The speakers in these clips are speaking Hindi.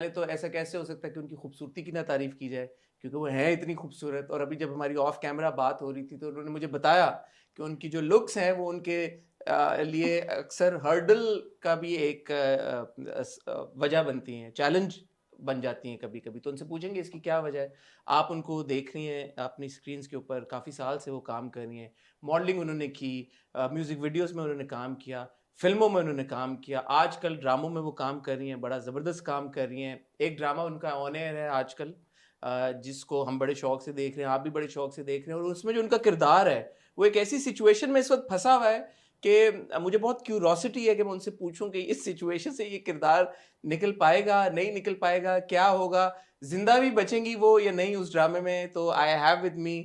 तो ऐसा कैसे हो सकता है कि उनकी खूबसूरती की ना तारीफ की जाए, क्योंकि वो हैं इतनी खूबसूरत। और अभी जब हमारी ऑफ कैमरा बात हो रही थी तो उन्होंने मुझे बताया कि उनकी जो लुक्स हैं वो उनके लिए अक्सर हर्डल का भी एक वजह बनती हैं, चैलेंज बन जाती हैं कभी कभी। तो उनसे पूछेंगे इसकी क्या वजह है। आप उनको देख रही हैं अपनी स्क्रीन के ऊपर, काफ़ी साल से वो काम कर रही हैं, मॉडलिंग उन्होंने की, म्यूज़िक वीडियोस में उन्होंने काम किया, फिल्मों में उन्होंने काम किया, आजकल ड्रामों में वो काम कर रही हैं, बड़ा ज़बरदस्त काम कर रही हैं। एक ड्रामा उनका ऑन एयर है आजकल, जिसको हम बड़े शौक से देख रहे हैं, आप भी बड़े शौक से देख रहे हैं। और उसमें जो उनका किरदार है वो एक ऐसी सिचुएशन में इस वक्त फंसा हुआ है कि मुझे बहुत क्यूरोसिटी है कि मैं उनसे पूछूं कि इस सिचुएशन से ये किरदार निकल पाएगा, नहीं निकल पाएगा, क्या होगा, जिंदा भी बचेंगी वो या नहीं उस ड्रामे में। तो आई हैव विद मी,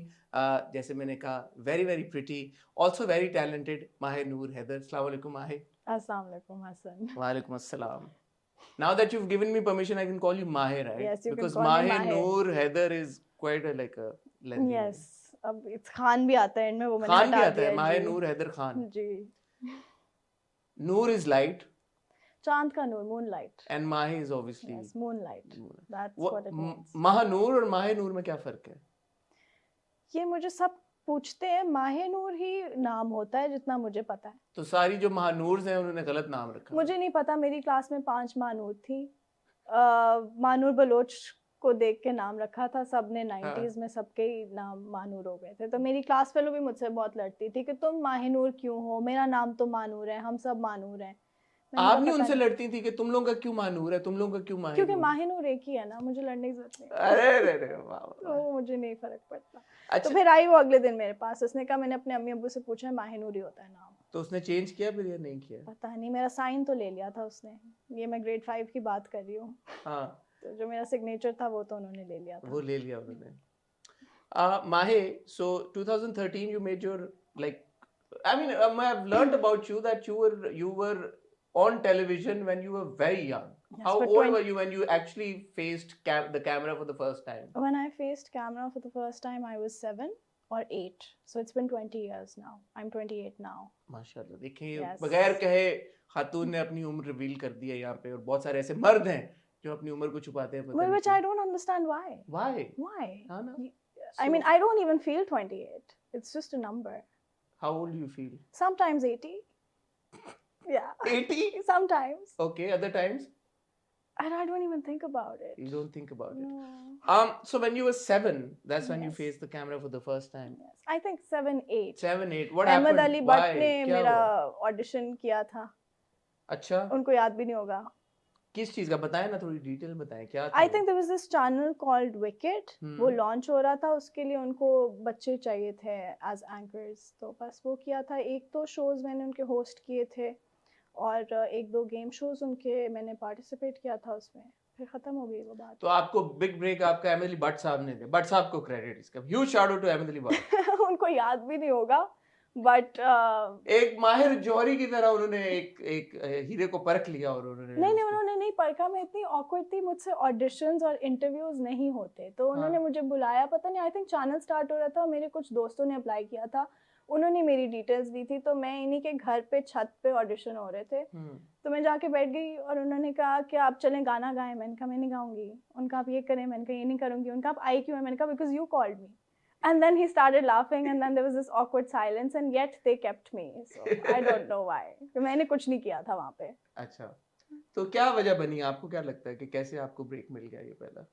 जैसे मैंने कहा, very very pretty, also very talented माहे नूर हैदर। अस्सलाम वालेकुम माहे। Assalamu alaikum, Hassan. Walaikum assalam. Now that you've given me permission, I can call you Mahe, right? Yes, you can Because call me Mahe Mahe. Noor Haider is quite a like a lengthy name. Yes, अब it's खान भी आता है इनमें, वो मैंने Khan भी हटा आता दिया है, है Mahe ji. Noor Haider Khan. Ji. Noor is light चांद का नूर, moonlight. and Mahe is obviously. Yes, moonlight. That's What what it means. Mahanur और Mahe Noor में क्या फर्क है? ये मुझे सब पूछते हैं, माहे नूर ही नाम होता है जितना मुझे पता है. तो सारी जो महानूर्स हैं उन्होंने गलत नाम रखा। मुझे नहीं पता, मेरी क्लास में 5 मानूर थी. मानूर बलोच को देख के नाम रखा था सबने 90s में, सबके ही नाम मानूर हो गए थे. तो मेरी क्लास फेलो भी मुझसे बहुत लड़ती थी कि तुम माहिनूर क्यों हो, मेरा नाम तो मानूर है, हम सब मानूर हैं. आप नहीं उनसे लड़ती थी कि तुम लोगों का क्यों मानूर है, तुम लोगों का क्यों माहिनूर? क्योंकि माहिनूर एक ही है ना, मुझे लड़ने की जरूरत नहीं. अरे वाह। तो मुझे नहीं फर्क पड़ता. अच्छा। तो फिर आई वो अगले दिन मेरे पास, उसने कहा, मैंने अपने अम्मी अब्बू से पूछा, माहिनूर ही होता है नाम. तो उसने चेंज किया फिर या नहीं किया? पता नहीं, मेरा साइन तो ले लिया था उसने. ये मैं ग्रेड 5 की बात कर रही हूँ. हाँ, तो जो मेरा सिग्नेचर था वो तो उन्होंने ले लिया था. वो ले लिया उन्होंने. Mahe, so 2013 you made your, like, I mean, I've learned about you that you were on television when you were very young. Yes, How for old 20 were you when you actually faced the camera for the first time? When I faced camera for the first time, I was 7 or 8. So it's been 20 years now. I'm 28 now. माशाल्लाह, देखिए, Yes. बगैर कहे खातून ने अपनी उम्र रिवील कर दी है यहाँ पे। और बहुत सारे ऐसे मर्द हैं जो अपनी उम्र को छुपाते हैं, पता Well, नहीं which क्यों। I don't understand why. Why? Why? हाँ ना? I mean, I don't even feel 28. It's just a number. How old do you feel? Sometimes 80. Yeah. 80? Sometimes. Okay, other times? And I don't even think about it. You don't think about it. No. So when you were 7, that's when you Yes. faced the camera for the first time. Yes. I think 7, 8. 7, 8. What Ahmad happened? Ali Why? Bhatt ने क्या मेरा हुआ? ऑडिशन किया था. अच्छा, उनको याद भी नहीं होगा. किस चीज का बताएं ना, थोड़ी डिटेल बताएं, क्या था I वो? think there was this channel called Wicked. वो लॉन्च हो रहा था, उसके लिए उनको बच्चे चाहिए थे as anchors. तो बस वो किया था. एक दो शोज मैंने उनके होस्ट किए थे और एक दो गेम शोज उनके मैंने पार्टिसिपेट किया था उसमें. फिर खत्म हो गई वो बात. तो आपको बिग ब्रेक आपका अहमद अली भट्ट साहब ने दिया. भट्ट साहब को क्रेडिट इसका. Huge shout out to Ahmad Ali Bhatt. उनको याद भी नहीं होगा, बट एक माहिर जौहरी की तरह उन्होंने एक हीरे को परख लिया और उन्होंने नहीं, उन्होंने नहीं परखा. मैं इतनी ऑकवर्ड थी, मुझसे ऑडिशंस और इंटरव्यूज नहीं होते. तो उन्होंने मुझे बुलाया, पता नहीं, आई थिंक चैनल स्टार्ट हो रहा था, मेरे कुछ दोस्तों ने अप्लाई किया था, उन्होंने मेरी डिटेल्स दी थी. तो मैं इन्हीं के घर पे छत पे ऑडिशन हो रहे थे. तो मैं जाके बैठ गई और उन्होंने कहा कि आप चलें गाना गाएं. मैंने कहा मैं नहीं गाऊंगी. उनका आप ये करें. मैंने कहा ये नहीं करूंगी. उनका आप आई क्यों है. मैंने कहा because you called me. And then he started laughing and then there was this awkward silence and yet they kept me. So I don't know why. मैंने कुछ नहीं किया था वहाँ पे. अच्छा, तो क्या वजह बनी? आपको क्या लगता है कि कैसे आपको ब्रेक मिल गया? ये पहला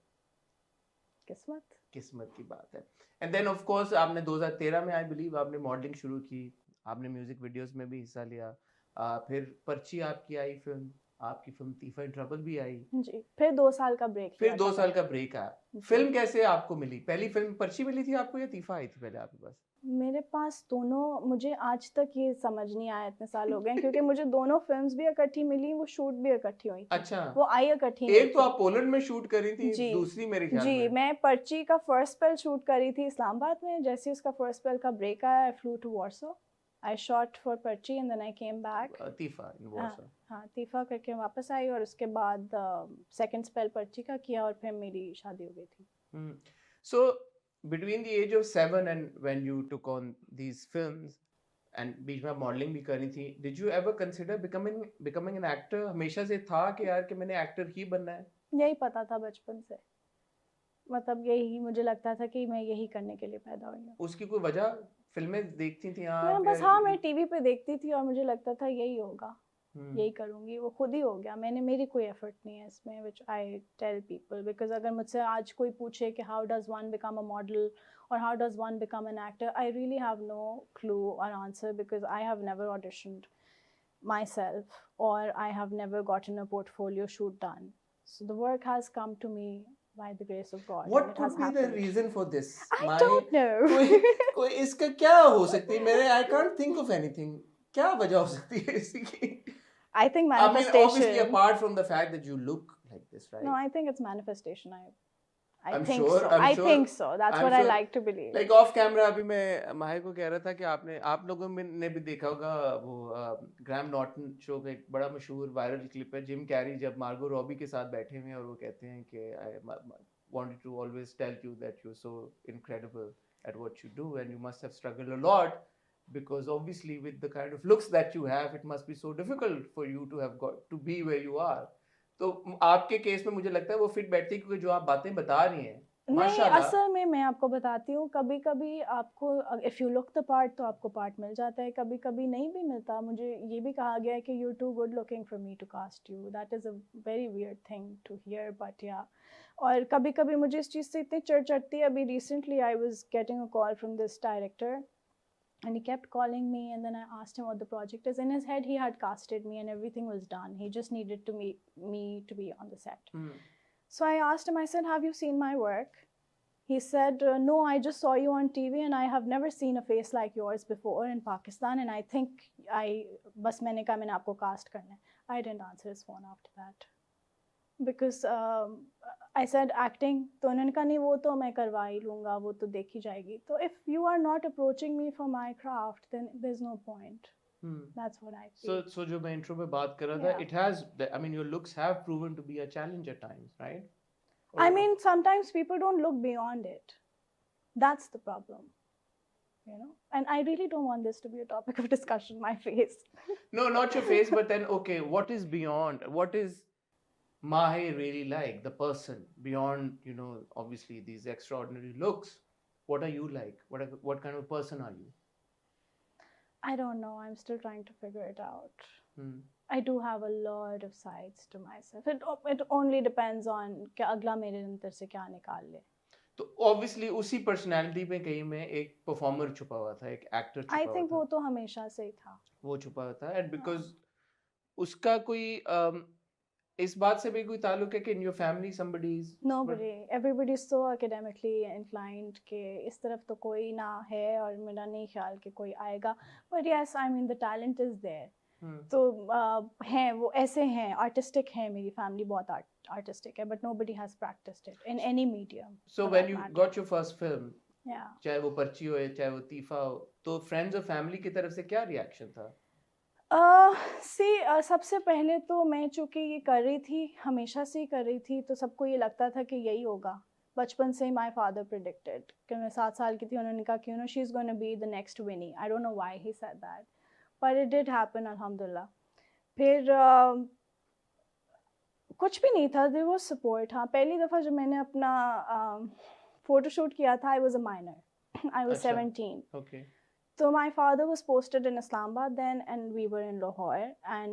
किस्मत की बात है. एंड देन ऑफ कोर्स आपने 2013 में, आई बिलीव, आपने मॉडलिंग शुरू की, आपने म्यूजिक वीडियोस में भी हिस्सा लिया. फिर पर्ची आपकी आई फिल्म, आपकी फिल्म तीफा इन ट्रबल भी आई जी. फिर 2 साल का ब्रेक. फिर 2 साल का ब्रेक आया. फिल्म कैसे आपको मिली? पहली फिल्म पर्ची मिली थी आपको या तीफा आई थी पहले आपके पास? मेरे पास दोनों. मुझे आज तक ये समझ नहीं आया, इतने साल हो गए क्योंकि मुझे दोनों फिल्म्स भी इकट्ठी मिली, वो शूट भी इकट्ठी हुई थी. अच्छा, वो आई इकट्ठी. एक तो आप पोलैंड में शूट करी थी, जी. दूसरी मेरे ख्याल जी, में. मैं पर्ची का फर्स्ट स्पेल शूट करी थी इस्लामाबाद में. जैसे उसका फर्स्ट स्पेल का ब्रेक आया, I flew to Warsaw. I shot for पर्ची and then I came back. तीफा इन वॉर्सो. हाँ, तीफा करके वापस आई और उसके बाद सेकंड स्पेल पर्ची का किया और फिर मेरी शादी हो गई थी. So between the age of 7 and when you took on these films and बीच में मॉडलिंग भी करी थी, did you ever consider becoming an actor? हमेशा से था कि यार कि मैंने एक्टर ही बनना है? यही पता था बचपन से, मतलब यही मुझे लगता था कि मैं यही करने के लिए पैदा हुई हूँ। उसकी कोई वजह? फिल्में देखती थी मैं आप बस या हाँ, मैं टीवी पे देखती थी और मुझे लगता था यही होगा, हम्म, यही करूँगी, वो खुद ही हो गया। मेरी कोई एफर्ट नहीं है इसमें, which I tell people, because अगर मुझसे आज कोई पूछे कि how does one become a model और how does one become an actor, I really have no clue और answer, because I have never auditioned myself, or I have never gotten a portfolio shoot done. So the work has come to me by the grace of God, what and it could has be the happened. reason for this? I My don't कोई know. कोई इसका क्या हो सकती है? मेरे I can't think of anything. क्या वजह हो सकती है इसकी? I think I mean, obviously, manifestation. apart from the fact that you look like this, No, right? I think it's manifestation. I I'm think sure. so. I'm I sure. think so. That's I'm what I sure. like to believe. Like of camera अभी मैं माहे को कह रहा था कि आप लोगों में ने भी देखा होगा वो ग्रैम नॉर्टन शो का एक बड़ा मशहूर वायरल क्लिप है, जिम कैरी जब मार्गो रॉबी के साथ बैठे हुए हैं और वो कहते हैं कि I wanted to always tell you that you are so incredible at what you do and you must have struggled a lot because obviously with the kind of looks that you have it must be so difficult for you to have got to be where you are. तो आपके केस में मुझे लगता है वो फिट बैठती है, क्योंकि जो आप बातें बता रही हैं नहीं, माशाल्लाह। असल में मैं आपको बताती हूँ, कभी कभी आपको if you look the part तो आपको पार्ट मिल जाता है, कभी कभी नहीं भी मिलता। मुझे ये भी कहा गया है कि you too good looking for me to cast you, that is a very weird thing to hear, but yeah. और कभी कभी मुझे इस चीज़ से इतनी चिढ़ चढ़ती है। अभी recently I was getting a call from this director and he kept calling me, and then I asked him what the project is. In his head he had casted me and everything was done, he just needed to meet me to be on the set. So I asked him, I said, have you seen my work? He said, no, I just saw you on TV and I have never seen a face like yours before in Pakistan, and I think bas maine kaha maine aapko cast karna hai. I didn't answer his phone after that because I said acting, तो उन्होंने कहा नहीं वो तो मैं करवा ही लूँगा, वो तो देखी जाएगी। तो if you are not approaching me for my craft, then there's no point. That's what I feel. So जो मैं intro में बात कर रहा था, Yeah. it has, I mean, your looks have proven to be a challenge at times, right? I mean, sometimes people don't look beyond it. That's the problem, you know. And I really don't want this to be a topic of discussion, my face. No, not your face, but then, okay, what is beyond? What is Mahe really like, the person, beyond, you know, obviously these extraordinary looks? What are you like? What kind of person are you? I don't know. I'm still trying to figure it out. I do have a lot of sides to myself. It only depends on कि अगला मेरे अंदर से क्या निकाल ले. तो obviously उसी personality पे कहीं में एक performer छुपा हुआ था, एक actor छुपा I हुआ think था. वो तो हमेशा से ही था. वो छुपा हुआ था, and because उसका कोई इस बात से भी कोई ताल्लुक है कि in your family somebody is Nobody. Everybody is so academically inclined कि इस तरफ तो कोई ना है और मेरा नहीं ख्याल कि कोई आएगा. But yes, I mean the talent is there. तो हैं वो ऐसे हैं, artistic हैं, मेरी family बहुत artistic है, but nobody has practiced it in any medium. So when you got your first film, yeah, चाहे वो पर्ची हो चाहे वो तीफा हो, तो friends और family की तरफ से क्या reaction था? सबसे पहले तो मैं चूँकि ये कर रही थी, हमेशा से ही कर रही थी, तो सबको ये लगता था कि यही होगा। बचपन से ही my father predicted कि मैं 7 साल की थी, उन्होंने कहा कि you know she's going to be the next Winnie. I don't know why he said that, but it did happen, alhamdulillah. फिर कुछ भी नहीं था, there was support. हाँ, पहली दफ़ा जब मैंने अपना फोटोशूट किया था, I was a minor. I was 17. Okay. So my father was posted in Islamabad then, and we were in Lahore, and